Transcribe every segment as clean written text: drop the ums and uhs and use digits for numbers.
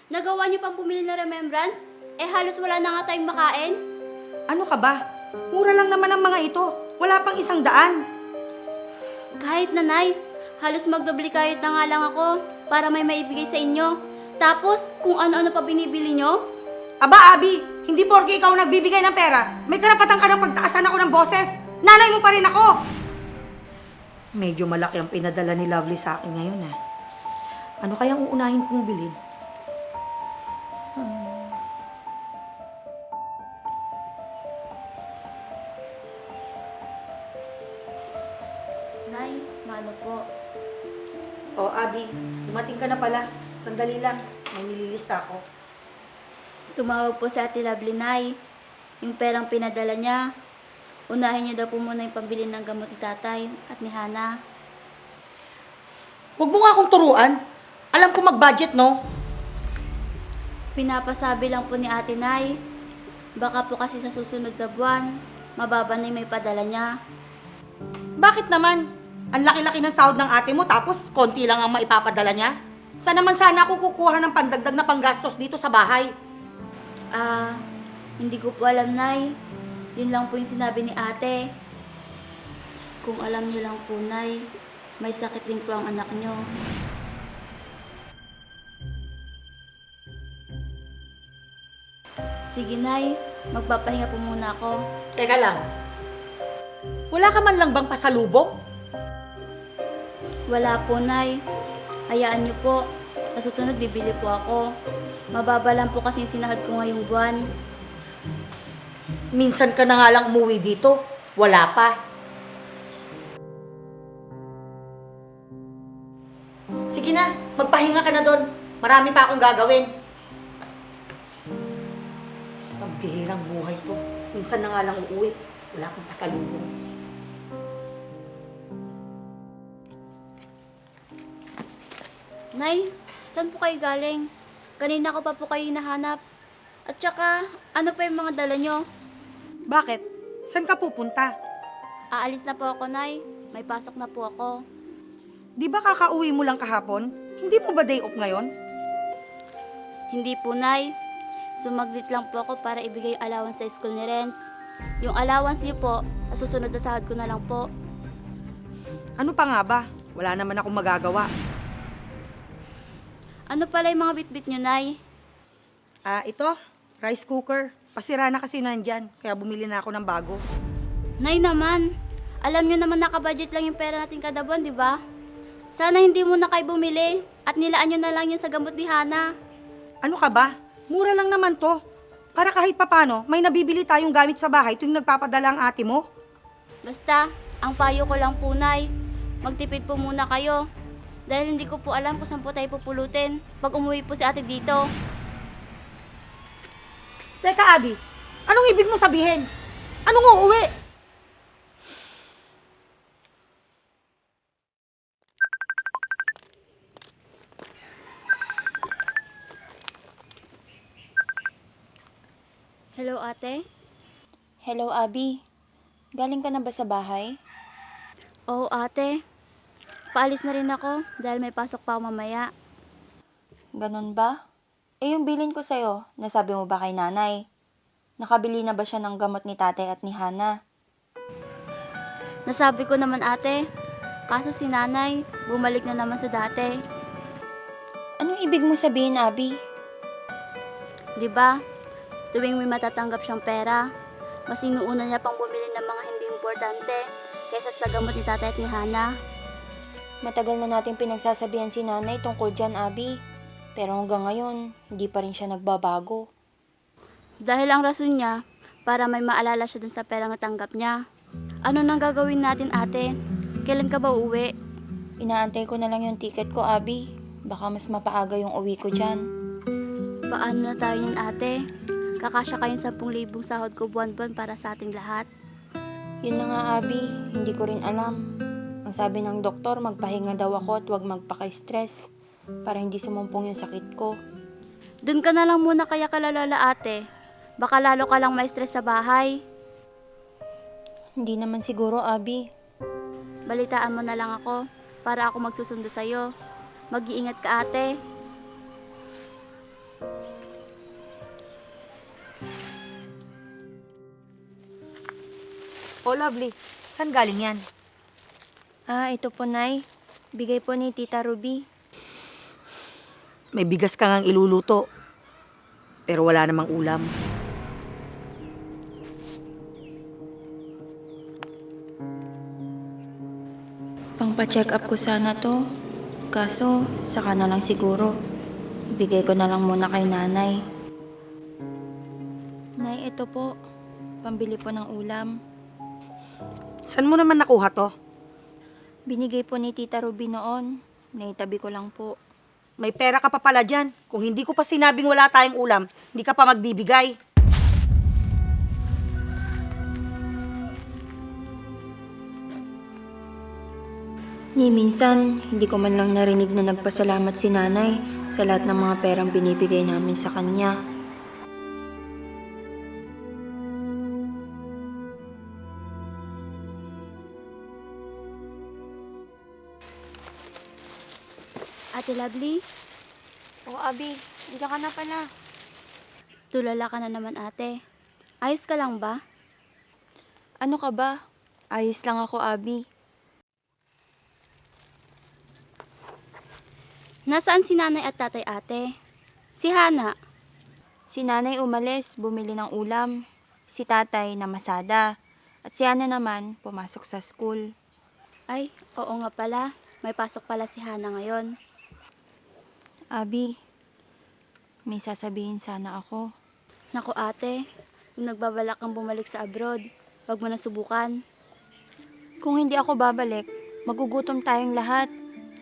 Nagawa niyo pang bumili ng remembrance? Eh halos wala na nga tayong makain. Ano ka ba? Mura lang naman ang mga ito. Wala pang 100. Kahit nanay, halos magdobli kahit na nga lang ako para may maibigay sa inyo. Tapos, kung ano-ano pa binibili nyo? Aba, Abi, hindi porke ikaw nagbibigay ng pera, may karapatan ka ng pagtaasan ako ng boses. Nanay mo pa rin ako. Medyo malaki ang pinadala ni Lovely sa akin ngayon, ha? Ano kayang uunahin kong bilhin? Nay, mano po? Oh, Abi, dumating ka na pala. Sandali lang, may nililista ako. Tumawag po sa Ate Lovely, Nay. Yung perang pinadala niya, unahin niyo daw po muna yung pambili ng gamot ni tatay at ni Hana. Huwag mo nga akong turuan. Alam ko mag-budget, no? Pinapasabi lang po ni Ate Nay. Baka po kasi sa susunod na buwan, mababa na yung may padala niya. Bakit naman? Ang laki-laki ng sahod ng ate mo tapos konti lang ang maipapadala niya? Saan naman sana ako kukuha ng pandagdag na panggastos dito sa bahay? Hindi ko po alam, Nay. Yun lang po yung sinabi ni ate. Kung alam niyo lang po, Nay, may sakit din po ang anak niyo. Sige, Nay. Magpapahinga po muna ako. Teka lang. Wala ka man lang bang pasalubong? Wala po, Nay. Hayaan niyo po. Sa susunod, bibili po ako. Mababa lang po kasi yung sinahad ko ngayong buwan. Minsan ka na nga lang umuwi dito. Wala pa. Sige na, magpahinga ka na doon. Marami pa akong gagawin. Ang bihirang buhay to. Minsan na nga lang uuwi. Wala akong pasalubong. Nay, saan po kayo galing? Kanina ko pa po kayo hinahanap. At saka, ano pa yung mga dala nyo? Bakit? Saan ka pupunta? Aalis na po ako, Nay. May pasok na po ako. Di ba kakauwi mo lang kahapon? Hindi mo ba day off ngayon? Hindi po, Nay. Sumaglit lang po ako para ibigay yung allowance sa school ni Renz. Yung allowance niyo po, sa susunod na sahod ko na lang po. Ano pa nga ba? Wala naman akong magagawa. Ano pala yung mga bitbit nyo, Nay? Ito, rice cooker. Pasira na kasi nandyan, kaya bumili na ako ng bago. Nay naman, alam nyo naman nakabudget lang yung pera natin kada buwan, di ba? Sana hindi mo na kayo bumili at nilaan nyo na lang yun sa gamot ni Hana. Ano ka ba? Mura lang naman to. Para kahit papano, may nabibili tayong gamit sa bahay tuwing nagpapadala ang ate mo. Basta, ang payo ko lang po, Nay, magtipid po muna kayo. Dahil hindi ko po alam kung saan po tayo pupulutin pag umuwi po si ate dito. Teka, Abi, anong ibig mo sabihin? Anong uuwi? Hello, ate? Hello, Abby. Galing ka na ba sa bahay? Oo, ate. Paalis na rin ako dahil may pasok pa ako mamaya. Ganun ba? Eh, yung bilin ko sa'yo, nasabi mo ba kay nanay? Nakabili na ba siya ng gamot ni tatay at ni Hana? Nasabi ko naman, ate. Kaso si nanay, bumalik na naman sa dati. Anong ibig mo sabihin, Abby? Di ba? Tuwing may matatanggap siyang pera, mas inuuna niya pang bumili ng mga hindi importante kaysa sa gamot ni tatay at ni Hana. Matagal na natin pinagsasabihan si nanay tungkol dyan, Abby. Pero hanggang ngayon, hindi pa rin siya nagbabago. Dahil ang rason niya, para may maalala siya dun sa perang natanggap niya. Ano nang gagawin natin, ate? Kailan ka ba uuwi? Inaantay ko na lang yung ticket ko, Abby. Baka mas mapaaga yung uwi ko dyan. Paano na tayo niyan, ate? Kakasya kayong 10,000 sahod ko buwan-buwan para sa ating lahat. Yun na nga, Abby. Hindi ko rin alam. Ang sabi ng doktor, magpahinga daw ako at huwag magpaka-stress para hindi sumumpong yung sakit ko. Dun ka na lang muna kaya kalalala, ate. Baka lalo ka lang ma-stress sa bahay. Hindi naman siguro, Abby. Balitaan mo na lang ako para ako magsusundo sa'yo. Mag-iingat ka, ate. Oh, lovely. Saan galing yan? Ah, ito po, Nay. Bigay po ni Tita Ruby. May bigas ka ngang iluluto. Pero wala namang ulam. Pangpa-check up ko sana to. Kaso, saka na lang siguro. Ibigay ko na lang muna kay nanay. Nay, ito po. Pambili po ng ulam. Saan mo naman nakuha to? Binigay po ni Tita Ruby noon. Naitabi ko lang po. May pera ka pa pala dyan. Kung hindi ko pa sinabing wala tayong ulam, hindi ka pa magbibigay. Ni minsan, hindi ko man lang narinig na nagpasalamat si nanay sa lahat ng mga perang binibigay namin sa kanya. Ate Lovely, Oo, Abi. Diyan ka na pala. tulala ka na naman ate. Ayos ka lang ba? Ano ka ba? Ayos lang ako, Abi. Nasaan si nanay at tatay ate? Si Hana. Si nanay umalis, bumili ng ulam. Si tatay namasada. At si Ana naman, pumasok sa school. Ay, oo nga pala. May pasok pala si Hana ngayon. Abi, may sasabihin sana ako. Naku ate, kung nagbabalak kang bumalik sa abroad, wag mo na subukan. Kung hindi ako babalik, magugutom tayong lahat.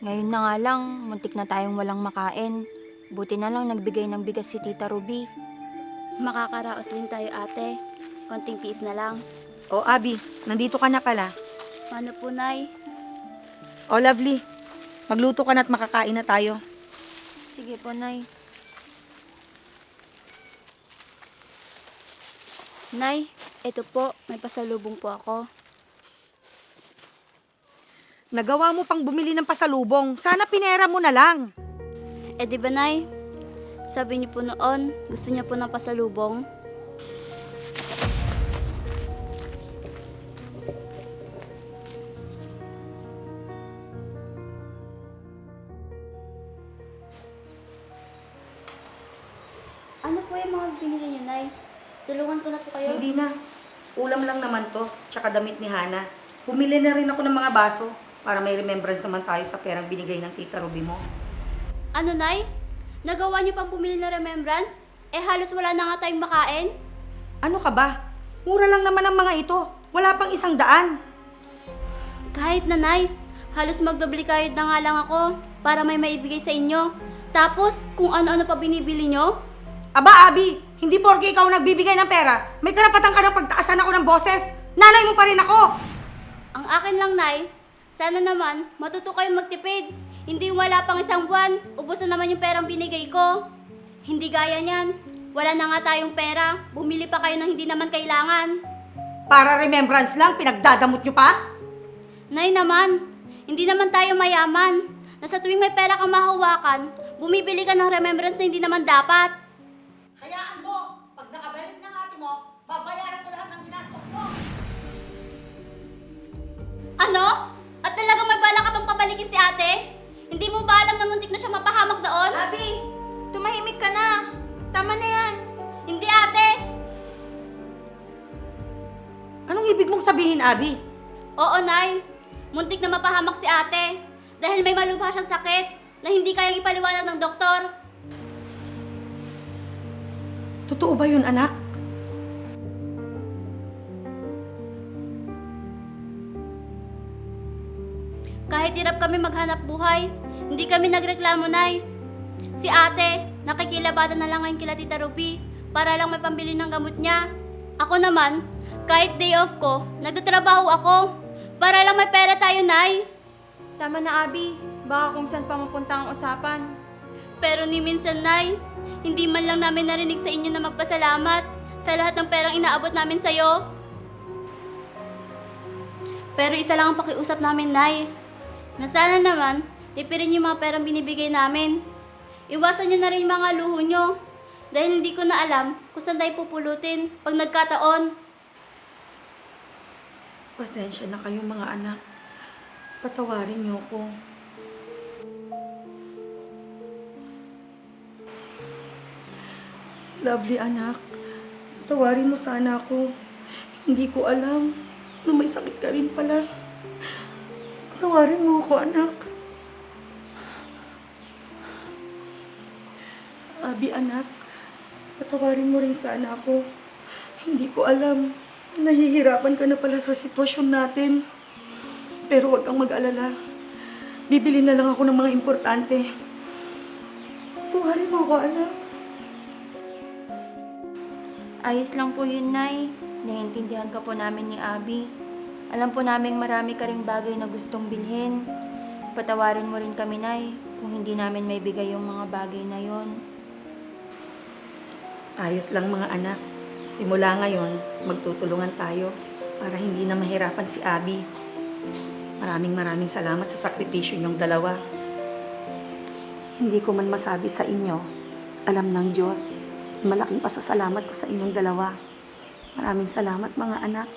Ngayon na nga lang, muntik na tayong walang makain. Buti na lang nagbigay ng bigas si Tita Ruby. Makakaraos din tayo ate. Konting tiis na lang. Oh, Abby, nandito ka na pala. Ano po, Nay? Oh, lovely. Magluto ka na at makakain na tayo. Sige po, Nay. Nay, ito po, may pasalubong po ako. Nagawa mo pang bumili ng pasalubong. Sana pinera mo na lang. Eh di ba, Nay? Sabi niyo po noon, gusto niya po ng pasalubong. Ano po yung mga binili niyo, Nay? Tulungan ko na po kayo. Hindi na. Ulam lang naman to, tsaka damit ni Hana. Bumili na rin ako ng mga baso para may remembrance naman tayo sa perang binigay ng Tita Ruby mo. Ano, Nay? Nagawa niyo pang pumili ng remembrance? Eh halos wala na nga tayong makain. Ano ka ba? Mura lang naman ang mga ito. Wala pang 100. Kahit na, Nay, halos magdoble kayod na nga lang ako para may maibigay sa inyo. Tapos, kung ano-ano pa binibili nyo, Aba, Abby, hindi porke ikaw nagbibigay ng pera, may karapatan ka ng pagtaasan ako ng boses. Nanay mo pa rin ako. ang akin lang, Nay, sana naman matuto kayong magtipid. Hindi wala pang 1 buwan, ubos na naman yung perang binigay ko. Hindi gaya niyan. Wala na nga tayong pera, bumili pa kayo ng hindi naman kailangan. Para remembrance lang, pinagdadamot nyo pa? Nay naman, hindi naman tayo mayaman. Nasa tuwing may pera kang mahawakan, bumibili ka ng remembrance na hindi naman dapat. Hayaan mo, pag nakabalik ng ate mo, babayaran ko lahat ng ginastos mo. Ano? At talagang may bala ka pang pabalikin si ate? Hindi mo ba alam na muntik na siya mapahamak doon? Abi, tumahimik ka na. Tama na yan. Hindi ate! Anong ibig mong sabihin, Abby? Oo, Nay. Muntik na mapahamak si ate. Dahil may malubha siyang sakit na hindi kayang ipaliwanag ng doktor. Totoo ba yun, anak? Kahit hirap kami maghanap buhay, hindi kami nagreklamo, Nay. Si ate, nakikilabada na lang ngayon kila Tita Ruby para lang may pambili ng gamot niya. Ako naman, kahit day off ko, nagtatrabaho ako para lang may pera tayo, Nay. Tama na, Abi. Baka kung saan pa mapunta ang usapan. Pero ni minsan, Nay, hindi man lang namin narinig sa inyo na magpasalamat sa lahat ng perang inaabot namin sa'yo. Pero isa lang ang pakiusap namin, Nay. Na sana naman, lipirin yung mga perang binibigay namin. Iwasan nyo na rin yung mga luho nyo. Dahil hindi ko na alam kung saan tayo pupulutin pag nagkataon. Pasensya na kayo mga anak. Patawarin niyo ko. Lovely anak, patawarin mo sana ako. Hindi ko alam na may sakit ka rin pala. Patawarin mo ako, anak. Abi, anak, patawarin mo rin sana ako. Hindi ko alam na nahihirapan ka na pala sa sitwasyon natin. Pero huwag kang mag-alala. Bibili na lang ako ng mga importante. Patawarin mo ako, anak. Ayos lang po yun, Nay. Naiintindihan ka po namin ni Abby. Alam po naming marami ka ring bagay na gustong bilhin. Patawarin mo rin kami, Nay, kung hindi namin may bigay yung mga bagay na yon. Ayos lang mga anak. Simula ngayon, magtutulungan tayo para hindi na mahirapan si Abby. Maraming salamat sa sakripisyo niyong dalawa. Hindi ko man masabi sa inyo, alam ng Diyos, malaking pasasalamat ko sa inyong dalawa. Maraming salamat mga anak.